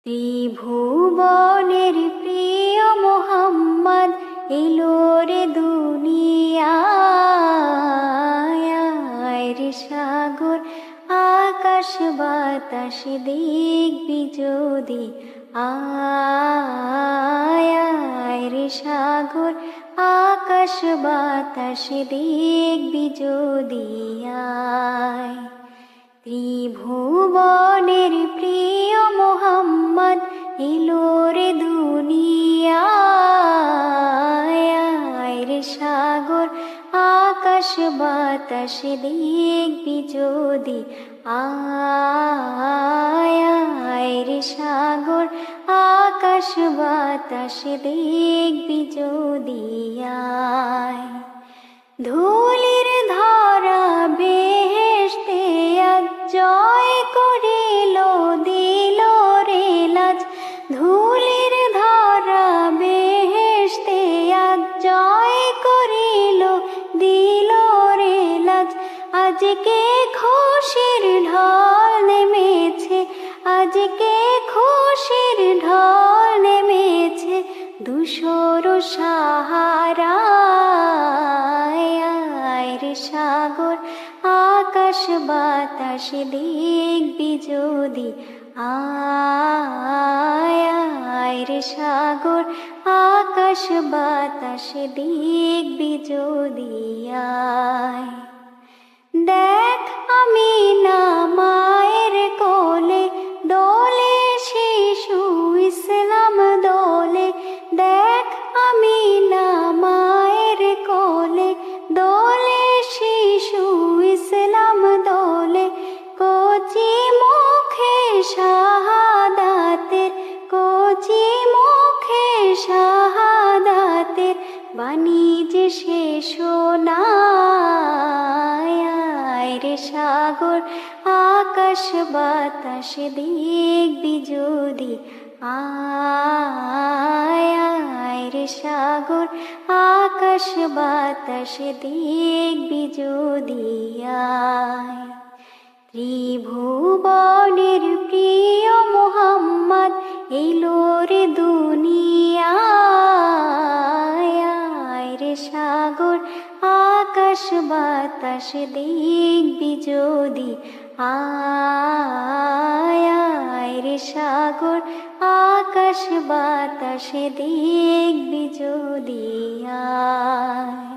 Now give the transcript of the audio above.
ত্রিভুবনের প্রিয় মোহাম্মদ এলো রে দুনিয়ায় রে সাগর আকাশ বাতাস দেখবি যদি আয় রে সাগর আকাশ বাতাস দেখবি যদি আয়। ত্রিভুবনের প্রিয় মোহাম্মদ এলো রে দুনিয়ায় রে সাগর আকাশ বাতাস দেখবি যদি আয় রে সাগর আকাশ বাতাস দেখবি যদি আয়। ধুলির ধরা বেহেশতে আজ জয় করিল দিল রে লাজ। ধুলির ধরা বেহেশতে আজ জয় করিল দিল রে লাজ। আজকে খুশির ঢল নেমেছে, আজকে খুশির ঢল নেমেছে ধূসর সাহারায় রে সাগর আকাশ বাতাস দেখবি যদি আয় রে সাগর আকাশ বাতাস দেখবি যদি আয়। দেখ আমিনা মায়ের কোলে দোলে শিশু ইসলাম দোলে। দেখ আমিনা মায়ের কোলে দোলে শিশু ইসলাম দোলে। কচি মুখে শাহাদাতের, কচি মুখে শাহাদাতের বাণী যে শেষ নাই রে সাগর আকাশ বাতাস দেখবি যদি আয় রে সাগর আকাশ বাতাস দেখবি যদি আয়। ত্রিভুবনের প্রিয় মোহাম্মদ এলো রে দুনিয়ায় রে সাগর আকাশ বাতাস দেখবি যদি আয় রে সাগর আকাশ বাতাস দেখবি যদি আয়।